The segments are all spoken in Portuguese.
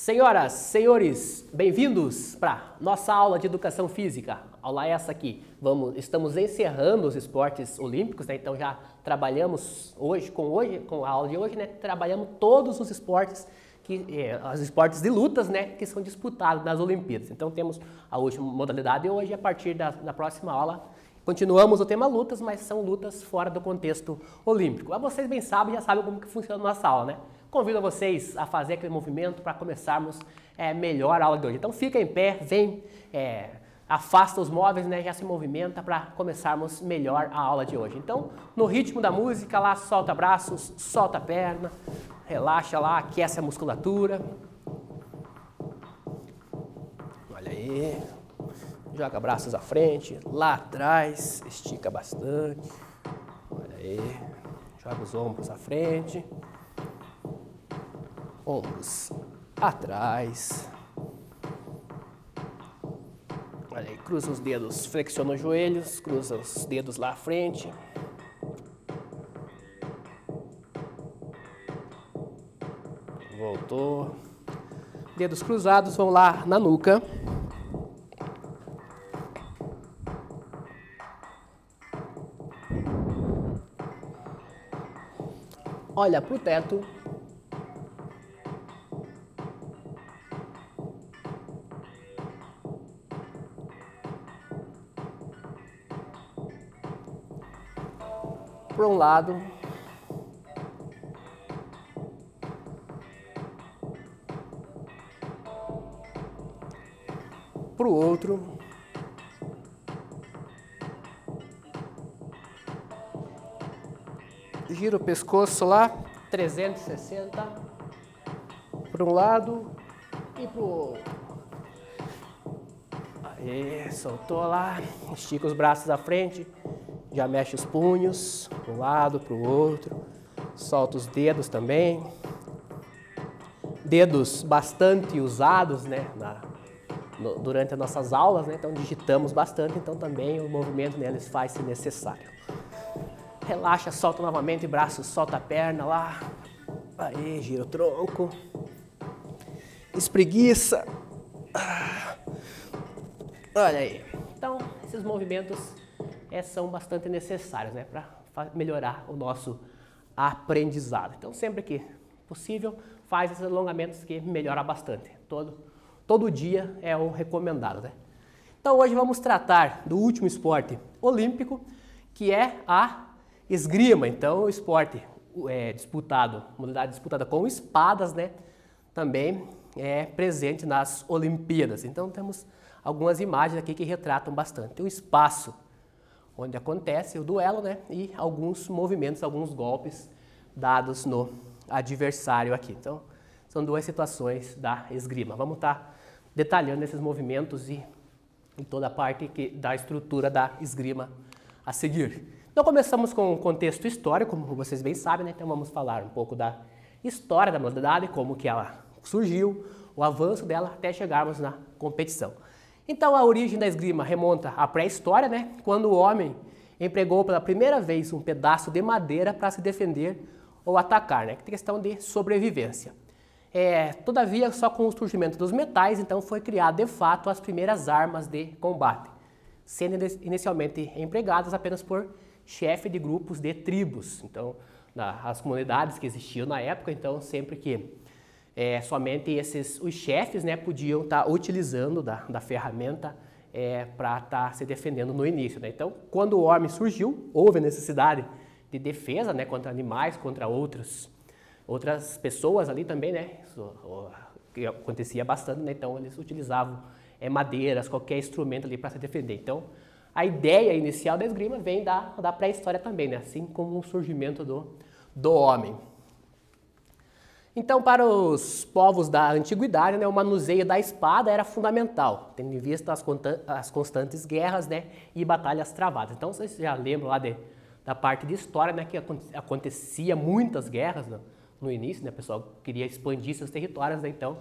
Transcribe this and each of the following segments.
Senhoras, senhores, bem-vindos para nossa aula de Educação Física. Aula essa aqui. Estamos encerrando os esportes olímpicos, né? Então já trabalhamos com a aula de hoje, né? Trabalhamos todos os esportes, os esportes de lutas, né? Que são disputados nas Olimpíadas. Então temos a última modalidade hoje, a partir da próxima aula. Continuamos o tema lutas, mas são lutas fora do contexto olímpico. Mas vocês bem sabem, já sabem como que funciona a nossa aula, né? Convido vocês a fazer aquele movimento para começarmos melhor a aula de hoje. Então fica em pé, vem, afasta os móveis, né? Já se movimenta para começarmos melhor a aula de hoje. Então, no ritmo da música, lá solta braços, solta a perna, relaxa lá, aquece a musculatura. Olha aí. Joga braços à frente, lá atrás, estica bastante. Olha aí. Joga os ombros à frente. Ombros atrás. Olha aí, cruza os dedos, flexiona os joelhos, cruza os dedos lá à frente. Voltou. Dedos cruzados vão lá na nuca. Olha para o teto. Para um lado. Para o outro. Gira o pescoço lá, 360, para um lado e para o outro. Aí, soltou lá, estica os braços à frente, já mexe os punhos, para um lado, para o outro, solta os dedos também. Dedos bastante usados, né, durante as nossas aulas, né, então digitamos bastante, então também o movimento neles faz-se necessário. Relaxa, solta novamente, braços, solta a perna lá. Aí, gira o tronco. Espreguiça. Olha aí. Então, esses movimentos são bastante necessários, né, para melhorar o nosso aprendizado. Então, sempre que possível, faz esses alongamentos que melhora bastante. Todo dia é o recomendado, né? Então, hoje vamos tratar do último esporte olímpico, que é a esgrima. Então, o esporte modalidade disputada com espadas, né, também é presente nas Olimpíadas. Então, temos algumas imagens aqui que retratam bastante o espaço onde acontece o duelo, né, e alguns movimentos, alguns golpes dados no adversário aqui. Então, são duas situações da esgrima. Vamos estar detalhando esses movimentos e toda a parte da estrutura da esgrima a seguir. Então começamos com o contexto histórico, como vocês bem sabem, né? Então vamos falar um pouco da história da modalidade, como que ela surgiu, o avanço dela até chegarmos na competição. Então a origem da esgrima remonta à pré-história, né? Quando o homem empregou pela primeira vez um pedaço de madeira para se defender ou atacar, né? Que tem questão de sobrevivência. Todavia, só com o surgimento dos metais, então foi criado de fato as primeiras armas de combate, sendo inicialmente empregadas apenas por chefe de grupos de tribos. Então, as comunidades que existiam na época, então sempre que somente os chefes, né, podiam estar utilizando da ferramenta para estar se defendendo no início, né? Então, quando o homem surgiu, houve a necessidade de defesa, né, contra animais, contra outras pessoas ali também, né? Isso, que acontecia bastante, né? Então eles utilizavam madeiras, qualquer instrumento ali para se defender. Então, a ideia inicial da esgrima vem da pré-história também, né? Assim como o surgimento do homem. Então, para os povos da antiguidade, né, o manuseio da espada era fundamental, tendo em vista as constantes guerras, né, e batalhas travadas. Então, vocês já lembram lá da parte de história, né, que acontecia muitas guerras no início, né? O pessoal queria expandir seus territórios, né? Então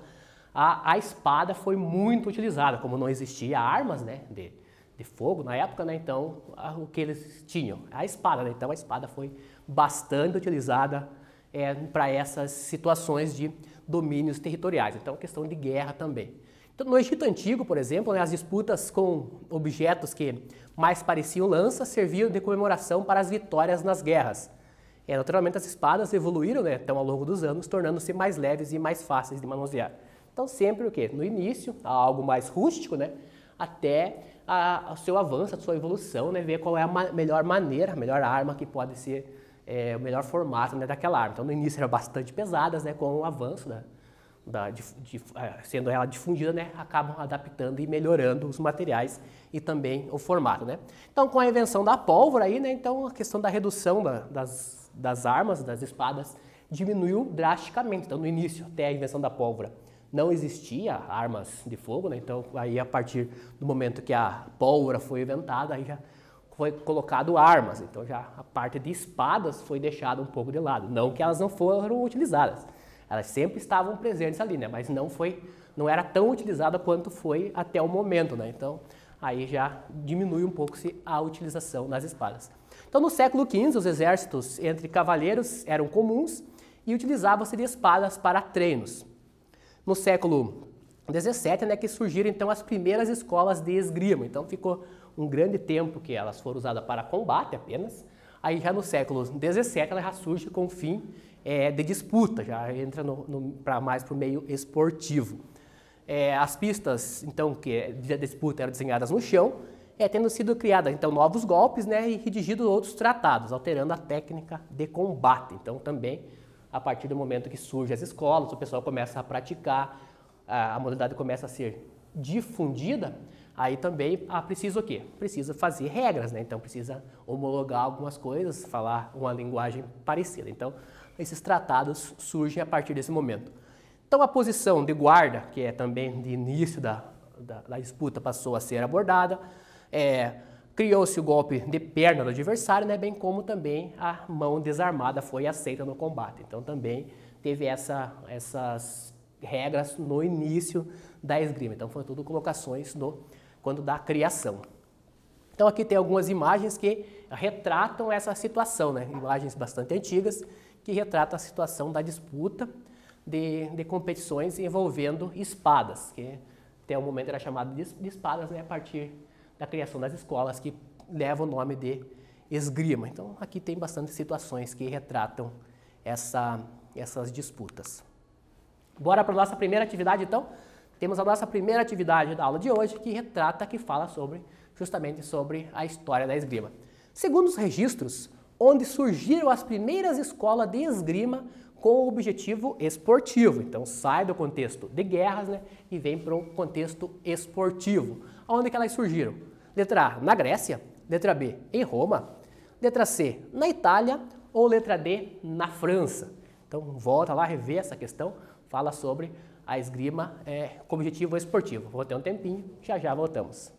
a espada foi muito utilizada, como não existia armas, né, de fogo na época, né? Então o que eles tinham? A espada, né? Então a espada foi bastante utilizada para essas situações de domínios territoriais. Então, questão de guerra também. Então, no Egito Antigo, por exemplo, né, as disputas com objetos que mais pareciam lanças serviam de comemoração para as vitórias nas guerras. Naturalmente, as espadas evoluíram, né, então, ao longo dos anos, tornando-se mais leves e mais fáceis de manusear. Então, sempre o quê? No início, algo mais rústico, né, até o seu avanço, a sua evolução, né, ver qual é a melhor maneira, a melhor arma que pode ser o melhor formato, né, daquela arma. Então, no início eram bastante pesadas, né, com o avanço sendo ela difundida, né, acabam adaptando e melhorando os materiais e também o formato, né. Então, com a invenção da pólvora aí, né, então a questão da redução das armas, das espadas, diminuiu drasticamente. Então, no início, até a invenção da pólvora, não existia armas de fogo, né, então aí a partir do momento que a pólvora foi inventada, aí já foi colocado armas, então já a parte de espadas foi deixada um pouco de lado, não que elas não foram utilizadas. Elas sempre estavam presentes ali, né? Mas não era tão utilizada quanto foi até o momento, né? Então, aí já diminui um pouco a utilização das espadas. Então, no século XV, os exércitos entre cavaleiros eram comuns e utilizavam-se de espadas para treinos. No século XVII, né, que surgiram então as primeiras escolas de esgrima. Então, ficou um grande tempo que elas foram usadas para combate apenas. Aí, já no século XVII, ela já surge com o fim de disputa, já entra mais para o meio esportivo. As pistas, então, que de disputa eram desenhadas no chão, tendo sido criadas, então, novos golpes, né, e redigidos outros tratados, alterando a técnica de combate. Então, também, a partir do momento que surgem as escolas, o pessoal começa a praticar, a modalidade começa a ser difundida, aí também precisa o quê? Precisa fazer regras, né? Então, precisa homologar algumas coisas, falar uma linguagem parecida. Então, esses tratados surgem a partir desse momento. Então, a posição de guarda, que é também de início da disputa, passou a ser abordada. Criou-se o golpe de perna do adversário, né, bem como também a mão desarmada foi aceita no combate. Então, também teve essas regras no início da esgrima. Então, foram tudo colocações quando da criação. Então, aqui tem algumas imagens que retratam essa situação, né, imagens bastante antigas, que retrata a situação da disputa de competições envolvendo espadas, que até o momento era chamado de espadas, né, a partir da criação das escolas que levam o nome de esgrima. Então, aqui tem bastante situações que retratam essas disputas. Bora para a nossa primeira atividade, então? Temos a nossa primeira atividade da aula de hoje, que fala justamente sobre a história da esgrima. Segundo os registros, onde surgiram as primeiras escolas de esgrima com o objetivo esportivo. Então, sai do contexto de guerras, né, e vem para o contexto esportivo. Onde que elas surgiram? Letra A, na Grécia. Letra B, em Roma. Letra C, na Itália. Ou letra D, na França. Então, volta lá, revê essa questão, fala sobre a esgrima com objetivo esportivo. Vou ter um tempinho, já voltamos.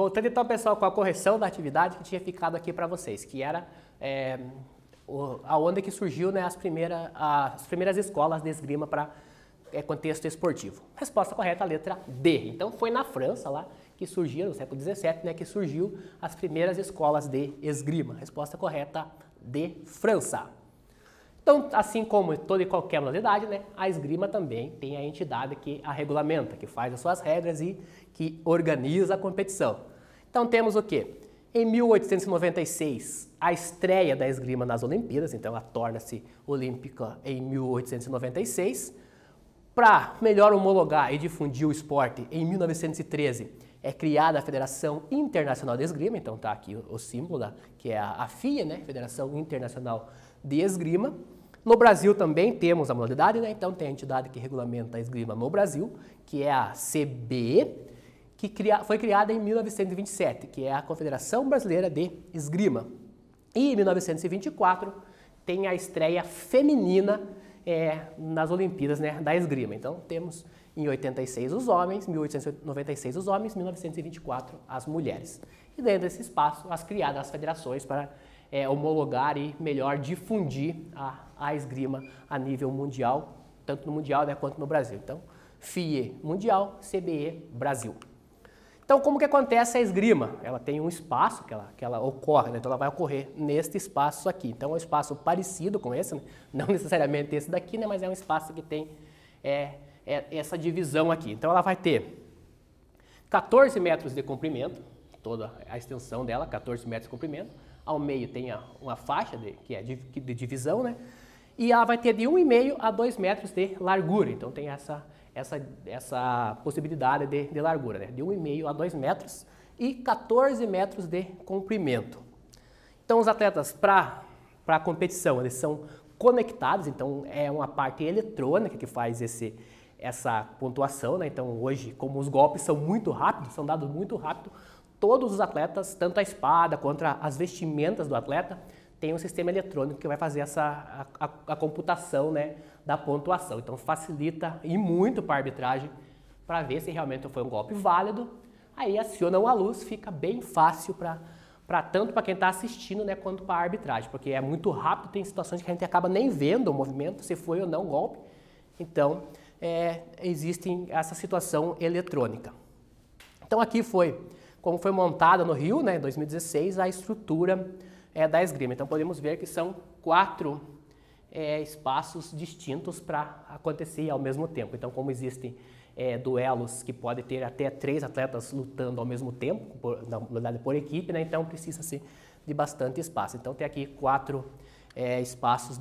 voltando então, pessoal, com a correção da atividade que tinha ficado aqui para vocês, que era aonde que surgiu, né, as primeiras escolas de esgrima para contexto esportivo. Resposta correta, a letra D. Então foi na França lá que surgiu, no século XVII, né, que surgiu as primeiras escolas de esgrima. Resposta correta, D, França. Então, assim como toda e qualquer modalidade, né, a esgrima também tem a entidade que a regulamenta, que faz as suas regras e que organiza a competição. Então temos o quê? Em 1896, a estreia da esgrima nas Olimpíadas, então ela torna-se olímpica em 1896. Para melhor homologar e difundir o esporte, em 1913 é criada a Federação Internacional de Esgrima, então está aqui o símbolo, que é a FIA, né, Federação Internacional de Esgrima. No Brasil também temos a modalidade, né, então tem a entidade que regulamenta a esgrima no Brasil, que é a CBE, que foi criada em 1927, que é a Confederação Brasileira de Esgrima. E em 1924 tem a estreia feminina nas Olimpíadas, né, da esgrima. Então temos em 86 os homens, 1896 os homens, 1924 as mulheres. E dentro desse espaço, criadas as federações para homologar e melhor difundir a esgrima a nível mundial, tanto no mundial, né, quanto no Brasil. Então, FIE mundial, CBE Brasil. Então, como que acontece a esgrima? Ela tem um espaço que ela ocorre, né? Então ela vai ocorrer neste espaço aqui. Então é um espaço parecido com esse, né? Não necessariamente esse daqui, né? Mas é um espaço que tem essa divisão aqui. Então ela vai ter 14 metros de comprimento, toda a extensão dela, 14 metros de comprimento. Ao meio tem uma faixa que é de divisão, né? E ela vai ter de 1,5 a 2 metros de largura. Então tem essa possibilidade de largura, né? De 1,5 a 2 metros e 14 metros de comprimento. Então os atletas para a competição, eles são conectados, então é uma parte eletrônica que faz essa pontuação, né? Então hoje, como os golpes são muito rápidos, são dados muito rápido, todos os atletas, tanto a espada quanto as vestimentas do atleta, tem um sistema eletrônico que vai fazer a computação, né, da pontuação. Então facilita e muito para a arbitragem para ver se realmente foi um golpe válido. Aí acionam a luz, fica bem fácil tanto para quem está assistindo, né, quanto para a arbitragem, porque é muito rápido, tem situações que a gente acaba nem vendo o movimento, se foi ou não golpe. Então existe essa situação eletrônica. Então aqui como foi montada no Rio, né, em 2016, a estrutura da esgrima. Então podemos ver que são 4 espaços distintos para acontecer ao mesmo tempo. Então, como existem duelos que podem ter até 3 atletas lutando ao mesmo tempo, na modalidade por equipe, né? Então precisa-se de bastante espaço. Então tem aqui 4 espaços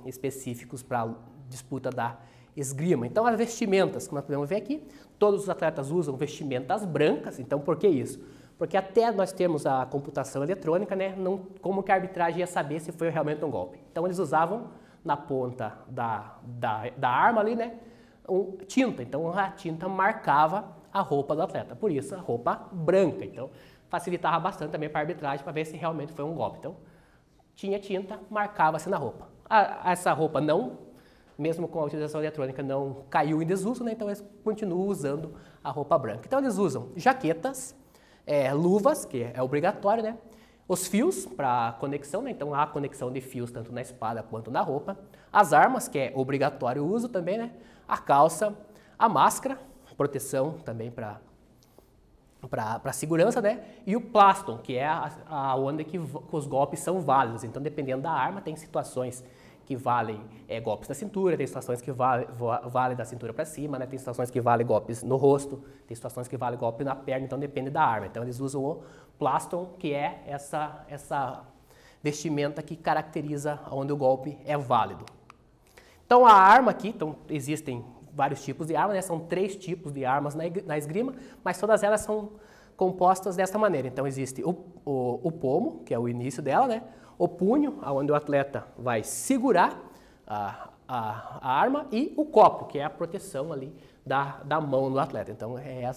específicos para disputa da esgrima. Então as vestimentas, como nós podemos ver aqui, todos os atletas usam vestimentas brancas. Então por que isso? Porque até nós temos a computação eletrônica, né, como que a arbitragem ia saber se foi realmente um golpe. Então eles usavam na ponta da arma ali, né, tinta. Então a tinta marcava a roupa do atleta, por isso a roupa branca. Então facilitava bastante também para a arbitragem para ver se realmente foi um golpe. Então tinha tinta, marcava-se na roupa. Essa roupa mesmo com a utilização eletrônica, não caiu em desuso, né, então eles continuam usando a roupa branca. Então eles usam jaquetas, luvas, que é obrigatório, né? Os fios para conexão, né? Então há conexão de fios tanto na espada quanto na roupa. As armas, que é obrigatório o uso também, né? A calça, a máscara, proteção também para segurança, né? E o plaston, que é onde que os golpes são válidos. Então, dependendo da arma, tem situações que valem golpes na cintura, tem situações que valem da cintura para cima, né? Tem situações que valem golpes no rosto, tem situações que valem golpe na perna, então depende da arma. Então eles usam o plaston, que é essa vestimenta que caracteriza onde o golpe é válido. Então a arma aqui, então existem vários tipos de armas, né? São 3 tipos de armas na esgrima, mas todas elas são compostas dessa maneira. Então existe o pomo, que é o início dela, né? O punho, onde o atleta vai segurar a arma, e o copo, que é a proteção ali da mão do atleta. Então é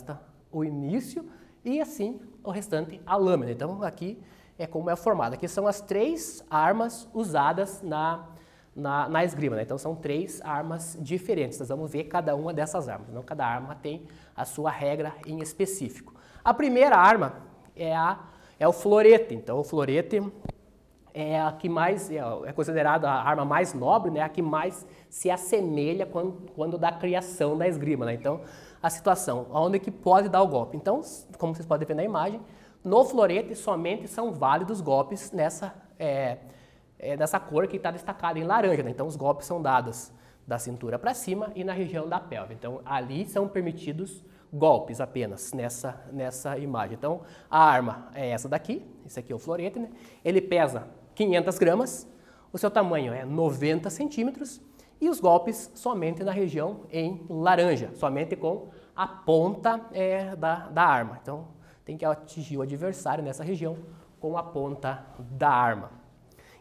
o início e assim o restante a lâmina. Então aqui é como é formado. Aqui são as 3 armas usadas na esgrima, né? Então são 3 armas diferentes. Nós vamos ver cada uma dessas armas. Então cada arma tem a sua regra em específico. A primeira arma é o florete. Então, o florete é a que mais é considerada a arma mais nobre, né? A que mais se assemelha quando da criação da esgrima, né? Então, a situação onde que pode dar o golpe. Então, como vocês podem ver na imagem, no florete somente são válidos golpes nessa cor que está destacada em laranja, né? Então, os golpes são dados da cintura para cima e na região da pelve. Então, ali são permitidos golpes apenas nessa imagem. Então, a arma é essa daqui, esse aqui é o florete, né? Ele pesa 500 gramas, o seu tamanho é 90 centímetros e os golpes somente na região em laranja, somente com a ponta da arma. Então, tem que atingir o adversário nessa região com a ponta da arma.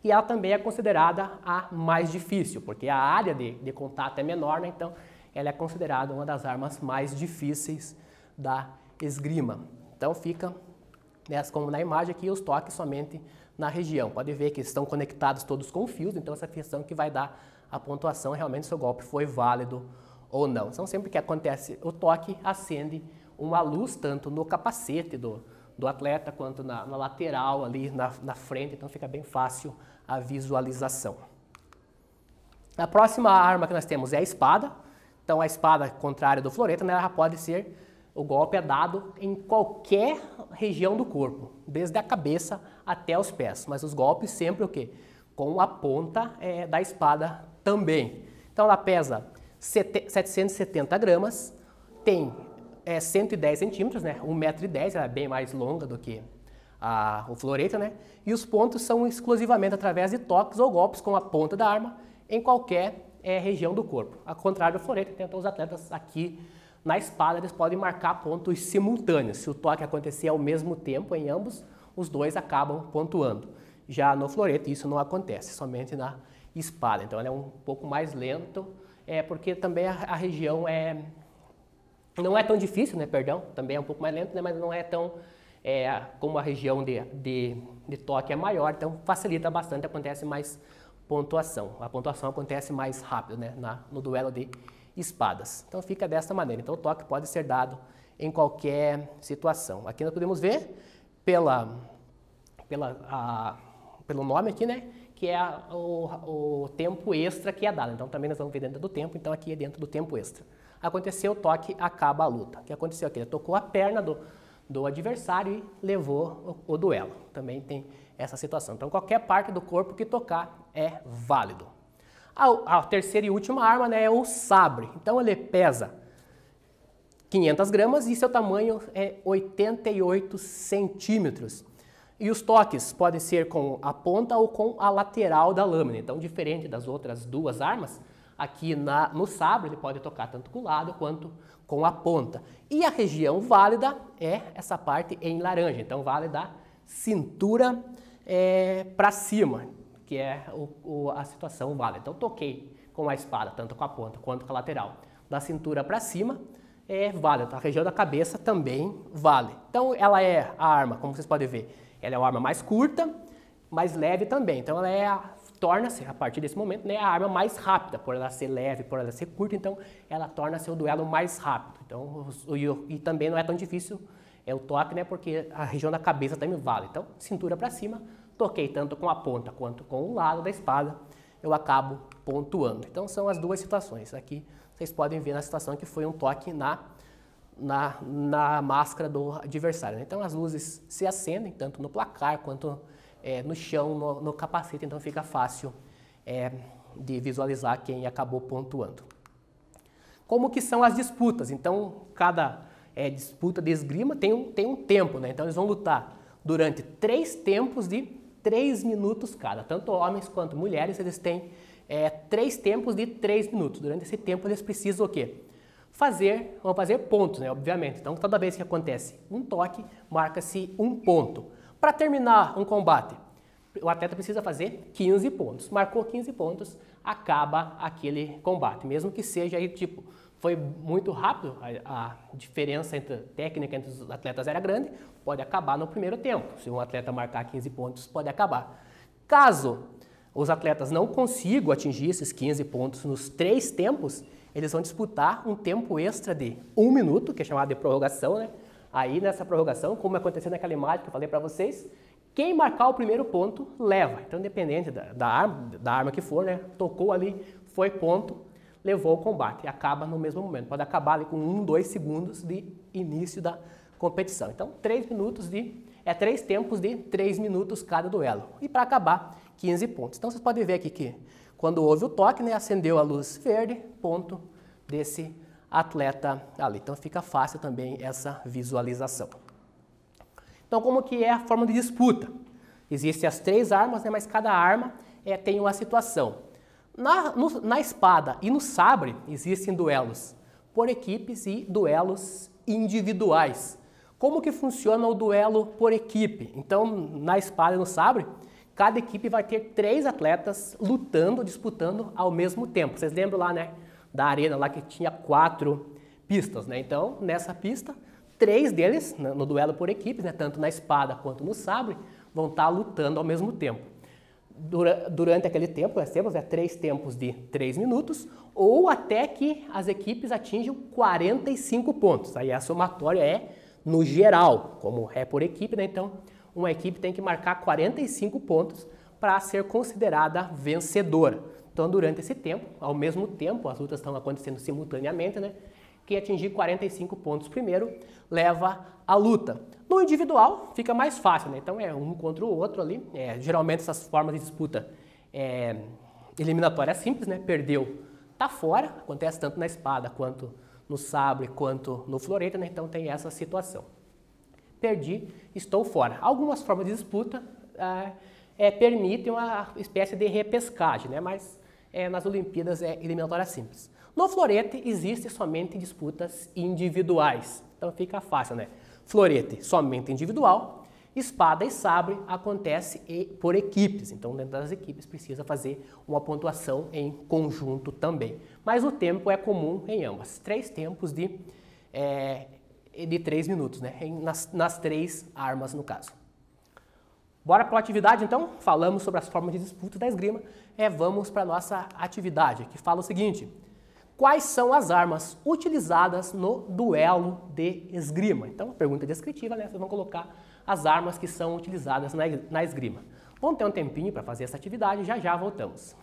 E ela também é considerada a mais difícil, porque a área de contato é menor, né? Então ela é considerada uma das armas mais difíceis da esgrima. Então fica, como na imagem aqui, os toques somente na região. Pode ver que estão conectados todos com fios, então essa questão que vai dar a pontuação realmente se o golpe foi válido ou não. Então sempre que acontece o toque, acende uma luz tanto no capacete do atleta quanto na lateral ali na frente, então fica bem fácil a visualização. A próxima arma que nós temos é a espada. Então a espada, contrária do florete, né, ela pode ser, o golpe é dado em qualquer região do corpo, desde a cabeça até os pés, mas os golpes sempre o quê? Com a ponta da espada também. Então ela pesa 770 gramas, tem 110 centímetros, né? 1,10 m, ela é bem mais longa do que o florete, né? E os pontos são exclusivamente através de toques ou golpes com a ponta da arma em qualquer região do corpo. Ao contrário do florete, então os atletas aqui na espada, eles podem marcar pontos simultâneos. Se o toque acontecer ao mesmo tempo em ambos, os dois acabam pontuando. Já no florete isso não acontece, somente na espada. Então ele é um pouco mais lento, porque também a região não é tão difícil, né? Perdão, também é um pouco mais lento, né? Mas não é tão como a região de toque é maior, então facilita bastante, acontece mais pontuação. A pontuação acontece mais rápido, né? No duelo de espadas. Então fica desta maneira. Então o toque pode ser dado em qualquer situação. Aqui nós podemos ver pelo nome aqui, né? Que é o tempo extra que é dado. Então também nós vamos ver dentro do tempo, então aqui é dentro do tempo extra. Aconteceu o toque, acaba a luta. O que aconteceu aqui? Ele tocou a perna do adversário e levou o duelo. Também tem essa situação. Então qualquer parte do corpo que tocar é válido. A terceira e última arma, né, é o sabre. Então ele pesa 500 gramas e seu tamanho é 88 centímetros. E os toques podem ser com a ponta ou com a lateral da lâmina. Então, diferente das outras duas armas, aqui no sabre ele pode tocar tanto com o lado quanto com a ponta. E a região válida é essa parte em laranja. Então, vale da cintura para cima, que é a situação válida. Então, toquei com a espada, tanto com a ponta quanto com a lateral. Da cintura para cima é válida. A região da cabeça também vale. Então, ela é a arma, como vocês podem ver, ela é uma arma mais curta, mais leve também. Então, ela torna-se, a partir desse momento, né, a arma mais rápida, por ela ser leve, por ela ser curta, então ela torna-se o duelo mais rápido. Então, e também não é tão difícil o toque, né, porque a região da cabeça também vale. Então, cintura para cima, toquei tanto com a ponta quanto com o lado da espada, eu acabo pontuando. Então, são as duas situações. Aqui vocês podem ver na situação que foi um toque na máscara do adversário, né? Então, as luzes se acendem, tanto no placar quanto no chão, no capacete, então fica fácil de visualizar quem acabou pontuando. Como que são as disputas? Então, cada disputa de esgrima tem um tempo, né? Então, eles vão lutar durante 3 tempos de 3 minutos cada. Tanto homens quanto mulheres, eles têm 3 tempos de 3 minutos. Durante esse tempo, eles precisam o quê? Vão fazer pontos, né? Obviamente. Então, toda vez que acontece um toque, marca-se um ponto. Para terminar um combate, o atleta precisa fazer 15 pontos. Marcou 15 pontos, acaba aquele combate. Mesmo que seja aí, tipo, foi muito rápido, a diferença técnica entre os atletas era grande, pode acabar no primeiro tempo. Se um atleta marcar 15 pontos, pode acabar. Caso os atletas não consigam atingir esses 15 pontos nos 3 tempos, eles vão disputar um tempo extra de 1 minuto, que é chamado de prorrogação, né? Aí nessa prorrogação, como aconteceu naquela imagem que eu falei para vocês, quem marcar o primeiro ponto leva. Então, independente da arma que for, né? Tocou ali, foi ponto, levou o combate. E acaba no mesmo momento. Pode acabar ali com 1, 2 segundos de início da competição. Então, 3 tempos de 3 minutos cada duelo. E para acabar, 15 pontos. Então, vocês podem ver aqui que quando houve o toque, né, acendeu a luz verde, ponto desse atleta ali. Então, fica fácil também essa visualização. Então, como que é a forma de disputa? Existem as 3 armas, né, mas cada arma tem uma situação. Na espada e no sabre existem duelos por equipes e duelos individuais. Como que funciona o duelo por equipe? Então, na espada e no sabre, cada equipe vai ter 3 atletas lutando, disputando ao mesmo tempo. Vocês lembram lá, né, da arena lá que tinha 4 pistas, né? Então, nessa pista, 3 deles, no duelo por equipes, né, tanto na espada quanto no sabre, vão estar lutando ao mesmo tempo. Durante aquele tempo, nós temos 3 tempos de 3 minutos, ou até que as equipes atinjam 45 pontos. Aí a somatória é no geral, como é por equipe, né? Então, uma equipe tem que marcar 45 pontos para ser considerada vencedora. Então, durante esse tempo, ao mesmo tempo, as lutas estão acontecendo simultaneamente, né? Quem atingir 45 pontos primeiro leva a luta. No individual fica mais fácil, né? Então é um contra o outro ali. Geralmente essas formas de disputa eliminatória simples, né? Perdeu, tá fora. Acontece tanto na espada quanto no sabre quanto no floreta, né? Então tem essa situação. Perdi, estou fora. Algumas formas de disputa permitem uma espécie de repescagem, né? Mas nas Olimpíadas é eliminatória simples. No florete existe somente disputas individuais, então fica fácil, né? Florete somente individual, espada e sabre acontece por equipes, então dentro das equipes precisa fazer uma pontuação em conjunto também. Mas o tempo é comum em ambas, 3 tempos de 3 minutos, né? Nas 3 armas no caso. Bora para a atividade então? Falamos sobre as formas de disputa da esgrima, vamos para a nossa atividade, que fala o seguinte: quais são as armas utilizadas no duelo de esgrima? Então, pergunta descritiva, né? Vocês vão colocar as armas que são utilizadas na esgrima. Vamos ter um tempinho para fazer essa atividade, já voltamos.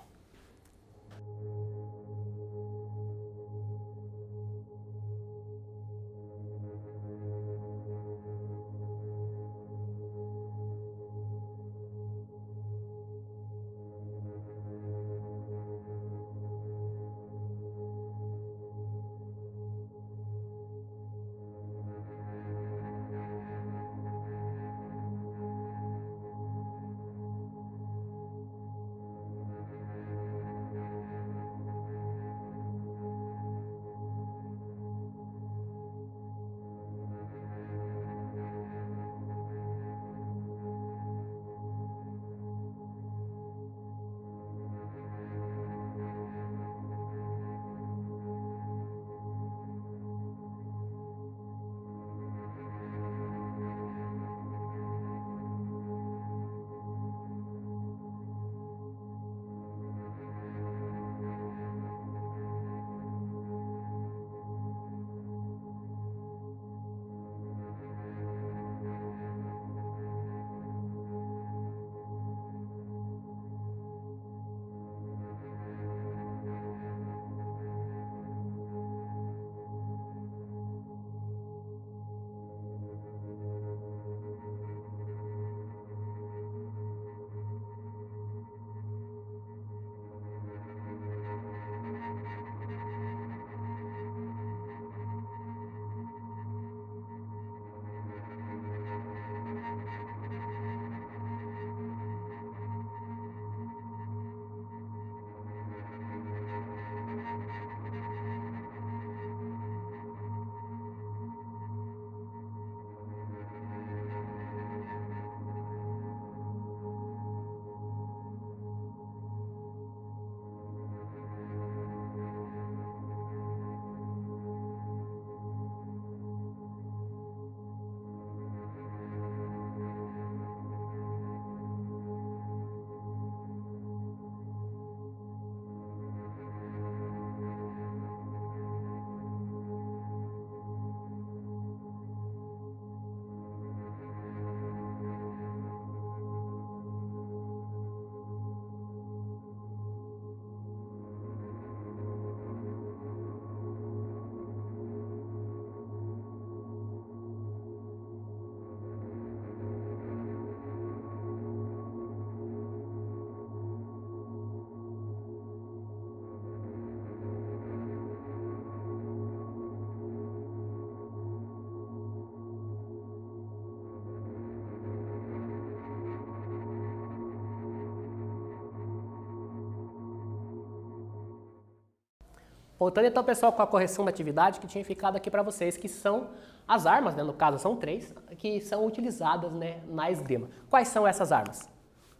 Voltando então, pessoal, com a correção da atividade que tinha ficado aqui para vocês, que são as armas, né, no caso são 3, que são utilizadas, né, na esgrima. Quais são essas armas?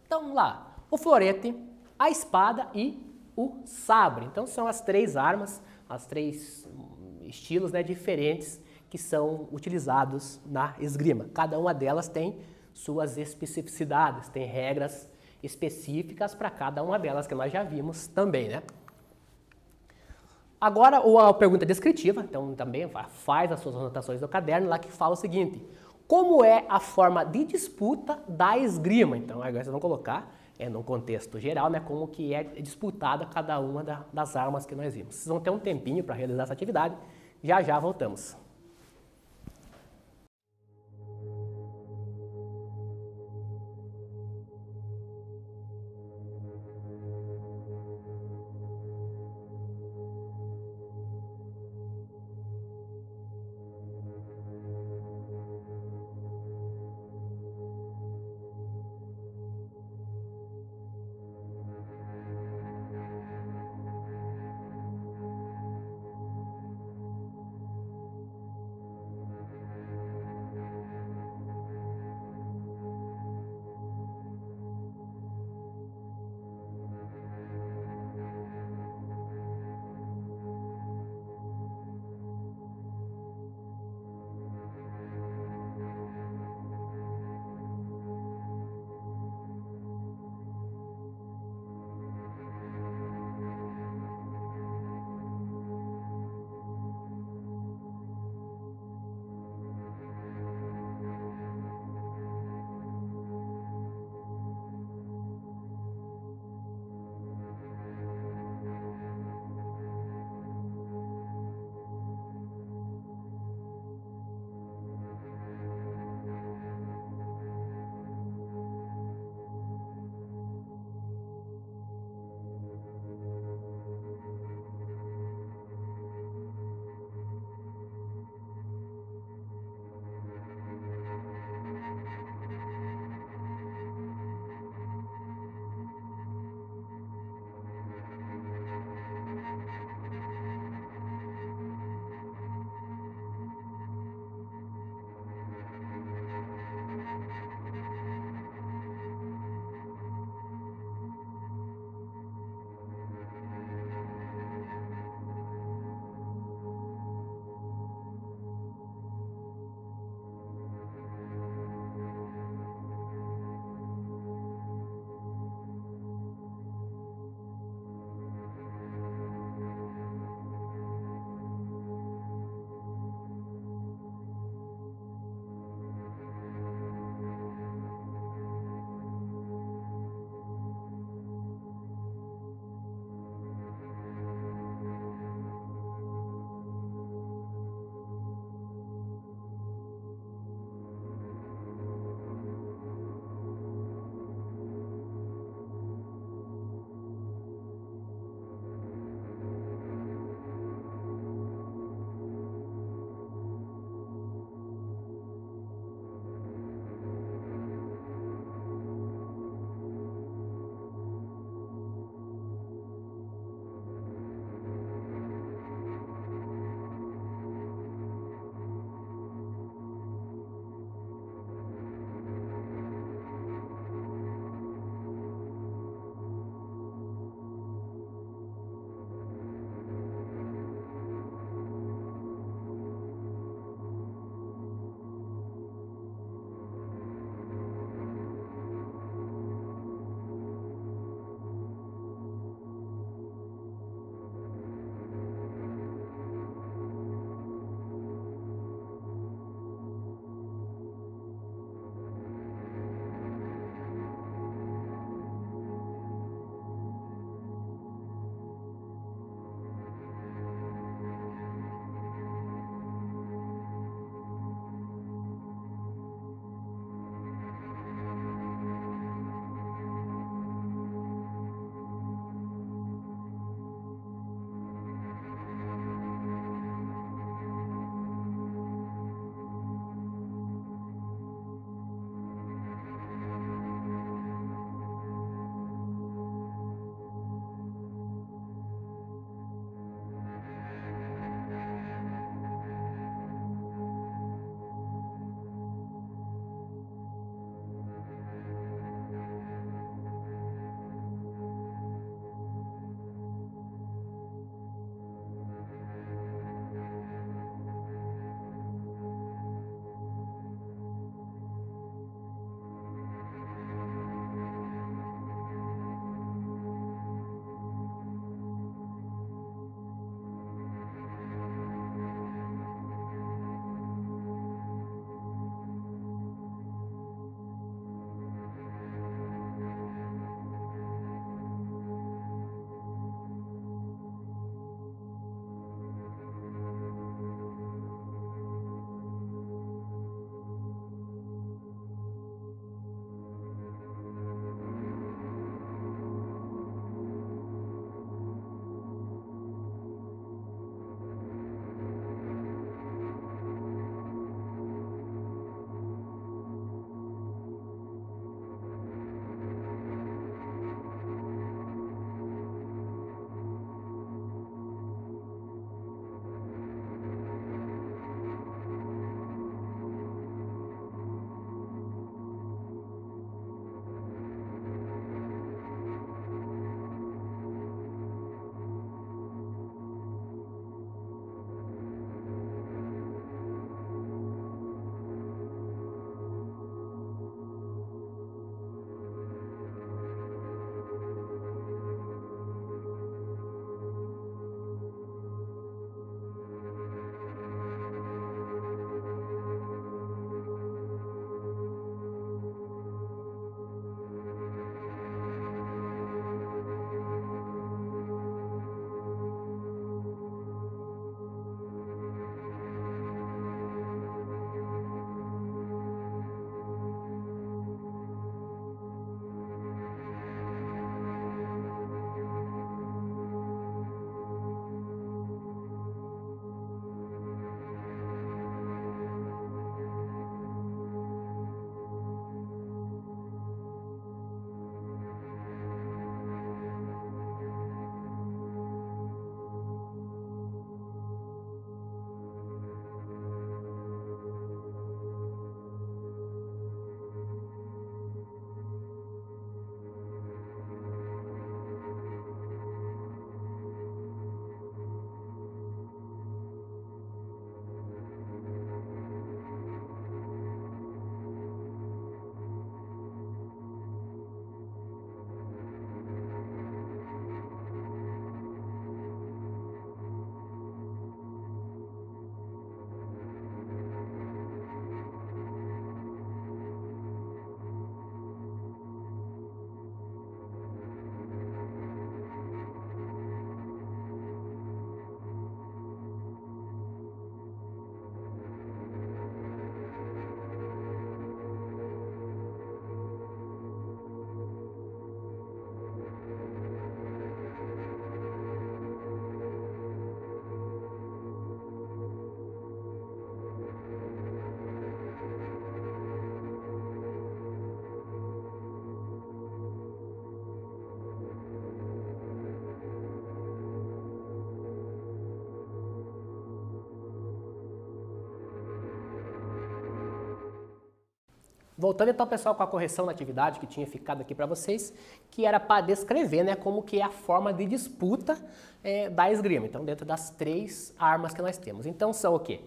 Então, lá, o florete, a espada e o sabre. Então, são as 3 armas, as 3 estilos, né, diferentes que são utilizados na esgrima. Cada uma delas tem suas especificidades, tem regras específicas para cada uma delas, que nós já vimos também, né? Agora, a pergunta descritiva, então também faz as suas anotações do caderno lá que fala o seguinte: como é a forma de disputa da esgrima? Então, agora vocês vão colocar, num contexto geral, né, como que é disputada cada uma das armas que nós vimos. Vocês vão ter um tempinho para realizar essa atividade, já já voltamos. Voltando então, pessoal, com a correção da atividade que tinha ficado aqui para vocês, que era para descrever, né, como que é a forma de disputa da esgrima. Então, dentro das 3 armas que nós temos. Então, são o quê?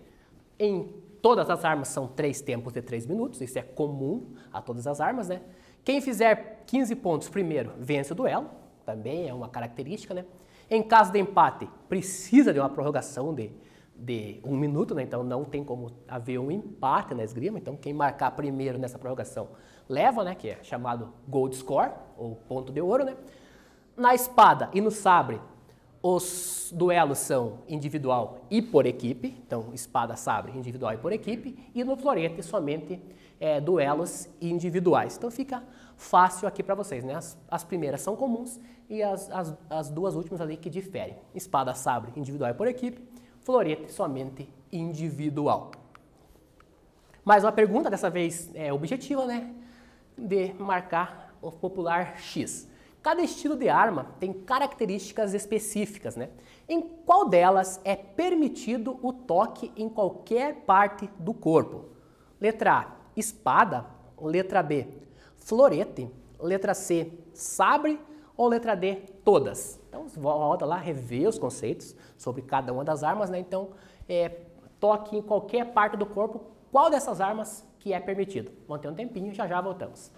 Em todas as armas são 3 tempos de 3 minutos, isso é comum a todas as armas, né? Quem fizer 15 pontos primeiro vence o duelo, também é uma característica, né? Em caso de empate, precisa de uma prorrogação de 1 minuto, né? Então não tem como haver um empate na esgrima. Então quem marcar primeiro nessa prorrogação leva, né? Que é chamado gold score, ou ponto de ouro, né? Na espada e no sabre, os duelos são individual e por equipe. Então espada, sabre, individual e por equipe. E no florete somente duelos individuais. Então fica fácil aqui para vocês, né? As primeiras são comuns e as 2 últimas ali que diferem. Espada, sabre, individual e por equipe. Florete somente individual. Mais uma pergunta, dessa vez objetiva, né? De marcar o popular X. Cada estilo de arma tem características específicas, né? Em qual delas é permitido o toque em qualquer parte do corpo? Letra A, espada. Letra B, florete. Letra C, sabre. Ou letra D, todas. Então, volta lá, rever os conceitos sobre cada uma das armas, né? Então, toque em qualquer parte do corpo, qual dessas armas que é permitido. Vamos ter um tempinho, já já voltamos.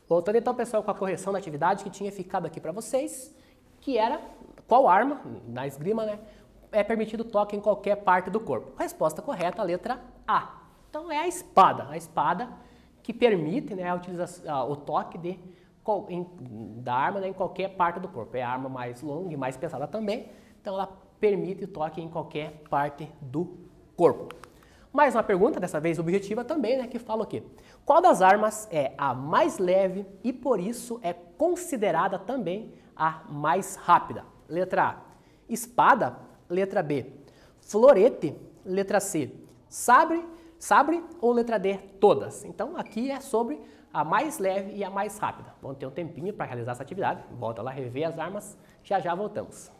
Voltando então, pessoal, com a correção da atividade que tinha ficado aqui para vocês, que era qual arma, na esgrima, né, é permitido toque em qualquer parte do corpo. A resposta correta, a letra A. Então é a espada que permite, né, o toque da arma, né, em qualquer parte do corpo. É a arma mais longa e mais pesada também, então ela permite o toque em qualquer parte do corpo. Mais uma pergunta, dessa vez objetiva também, né, que fala o quê? Qual das armas é a mais leve e por isso é considerada também a mais rápida? Letra A, espada. Letra B, florete. Letra C, sabre ou letra D, todas? Então aqui é sobre a mais leve e a mais rápida. Vamos ter um tempinho para realizar essa atividade. Volta lá, rever as armas, já já voltamos.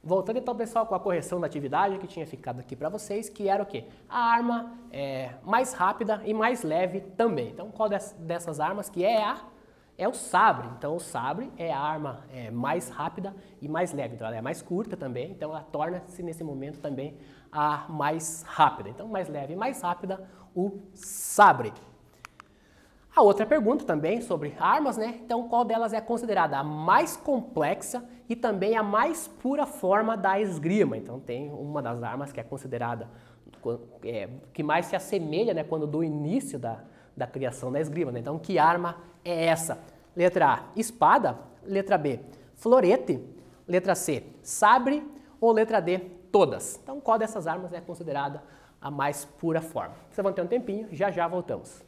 Voltando então, pessoal, com a correção da atividade que tinha ficado aqui para vocês, que era o quê? A arma mais rápida e mais leve também. Então, qual dessas armas que é o sabre. Então, o sabre é a arma mais rápida e mais leve. Então, ela é mais curta também, então ela torna-se nesse momento também a mais rápida. Então, mais leve e mais rápida, o sabre. A outra pergunta também sobre armas, né? Então, qual delas é considerada a mais complexa e também a mais pura forma da esgrima? Então, tem uma das armas que é considerada que mais se assemelha, né, quando do início da criação da esgrima, né? Então, que arma é essa? Letra A, espada. Letra B, florete. Letra C, sabre. Ou letra D, todas. Então, qual dessas armas é considerada a mais pura forma? Vocês vão ter um tempinho, já já voltamos.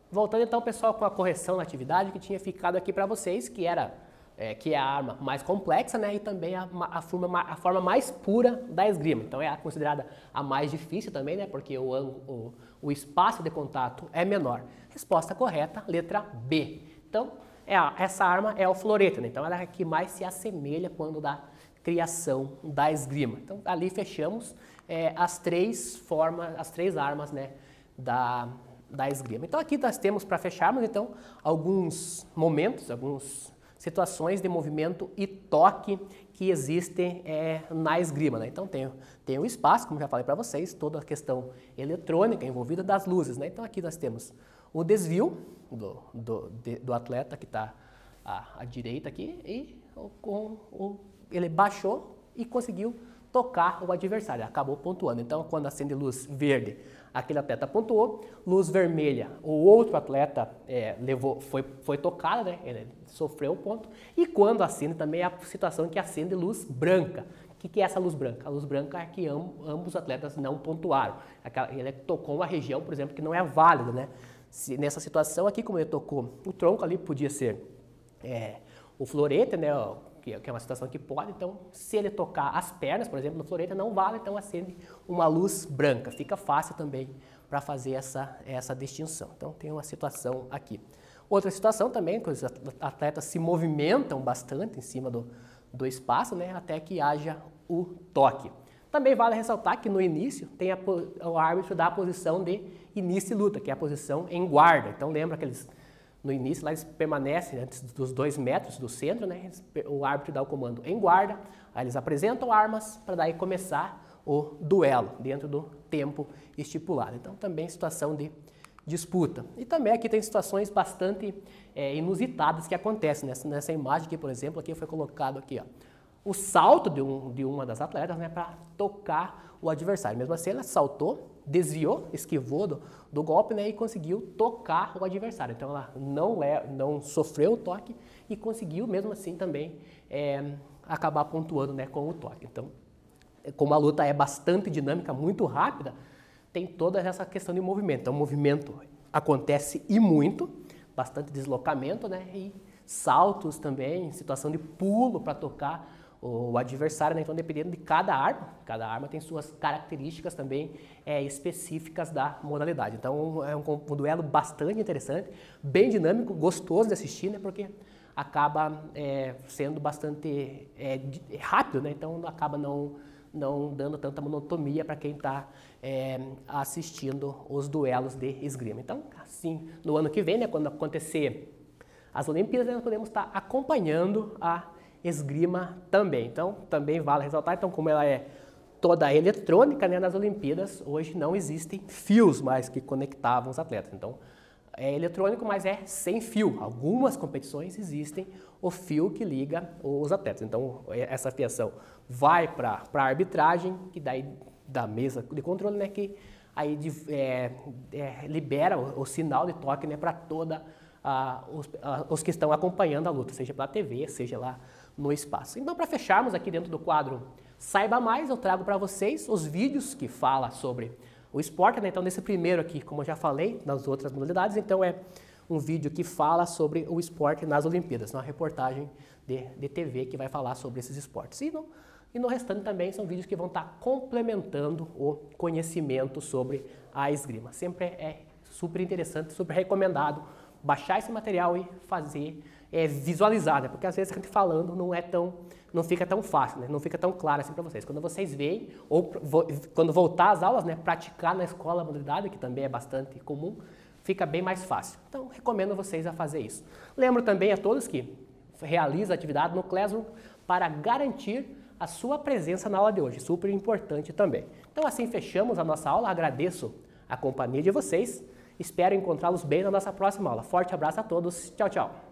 Voltando então, pessoal, com a correção da atividade que tinha ficado aqui para vocês, que é a arma mais complexa, né, e também a forma mais pura da esgrima. Então é considerada a mais difícil também, né, porque o espaço de contato é menor. Resposta correta, letra B. Então essa arma é o florete, né, então ela é a que mais se assemelha quando da criação da esgrima. Então ali fechamos as três armas, né, da esgrima. Então aqui nós temos, para fecharmos, então, alguns momentos, algumas situações de movimento e toque que existem na esgrima, né? Então tem o espaço, como já falei para vocês, toda a questão eletrônica envolvida das luzes, né? Então aqui nós temos o desvio do atleta que está à direita aqui e ele baixou e conseguiu tocar o adversário, acabou pontuando. Então quando acende luz verde, aquele atleta pontuou, luz vermelha, o outro atleta foi tocado, né? Ele sofreu o ponto. E quando acende também é a situação em que acende luz branca. O que é essa luz branca? A luz branca é que ambos os atletas não pontuaram. Ele tocou uma região, por exemplo, que não é válida, né? Nessa situação aqui, como ele tocou o tronco ali, podia ser o florete, né? Que é uma situação que pode, então, se ele tocar as pernas, por exemplo, no florete, não vale, então acende uma luz branca. Fica fácil também para fazer essa distinção. Então, tem uma situação aqui. Outra situação também, que os atletas se movimentam bastante em cima do espaço, né, até que haja o toque. Também vale ressaltar que no início tem o árbitro dá a posição de início de luta, que é a posição em guarda. Então, lembra que no início, lá eles permanecem antes dos 2 metros do centro, né? O árbitro dá o comando em guarda, aí eles apresentam armas para daí começar o duelo dentro do tempo estipulado. Então também situação de disputa. E também aqui tem situações bastante inusitadas que acontecem nessa imagem aqui, por exemplo, aqui foi colocado aqui, ó, o salto de uma das atletas, né, para tocar o adversário. Mesmo assim, ela saltou, desviou, esquivou do golpe, né, e conseguiu tocar o adversário. Então, ela não sofreu o toque e conseguiu, mesmo assim, também acabar pontuando, né, com o toque. Então, como a luta é bastante dinâmica, muito rápida, tem toda essa questão de movimento. Então, o movimento acontece e muito, bastante deslocamento, né, e saltos também, situação de pulo para tocar o adversário, né? Então, dependendo de cada arma tem suas características também específicas da modalidade. Então, é um duelo bastante interessante, bem dinâmico, gostoso de assistir, né? Porque acaba sendo bastante rápido, né? Então, acaba não dando tanta monotonia para quem está assistindo os duelos de esgrima. Então, assim, no ano que vem, né, quando acontecer as Olimpíadas, nós podemos estar acompanhando a esgrima também. Então, também vale ressaltar, então, como ela é toda eletrônica, né, nas Olimpíadas, hoje não existem fios mais que conectavam os atletas. Então, é eletrônico, mas é sem fio. Algumas competições existem o fio que liga os atletas. Então, essa fiação vai para a arbitragem, que daí da mesa de controle, né, que aí libera o sinal de toque, né, para toda os que estão acompanhando a luta, seja pela TV, seja lá no espaço. Então, para fecharmos aqui dentro do quadro Saiba Mais, eu trago para vocês os vídeos que falam sobre o esporte, né? Então, nesse primeiro aqui, como eu já falei, nas outras modalidades, então é um vídeo que fala sobre o esporte nas Olimpíadas, uma reportagem de TV que vai falar sobre esses esportes. E no restante também são vídeos que vão estar complementando o conhecimento sobre a esgrima. Sempre é super interessante, super recomendado baixar esse material e fazer, visualizar, né? Porque às vezes a gente falando não fica tão fácil, né? Não fica tão claro assim para vocês. Quando vocês veem, ou quando voltar às aulas, né, praticar na escola a modalidade, que também é bastante comum, fica bem mais fácil. Então, recomendo vocês a fazer isso. Lembro também a todos que realizam a atividade no Classroom para garantir a sua presença na aula de hoje, super importante também. Então, assim fechamos a nossa aula. Agradeço a companhia de vocês. Espero encontrá-los bem na nossa próxima aula. Forte abraço a todos. Tchau, tchau.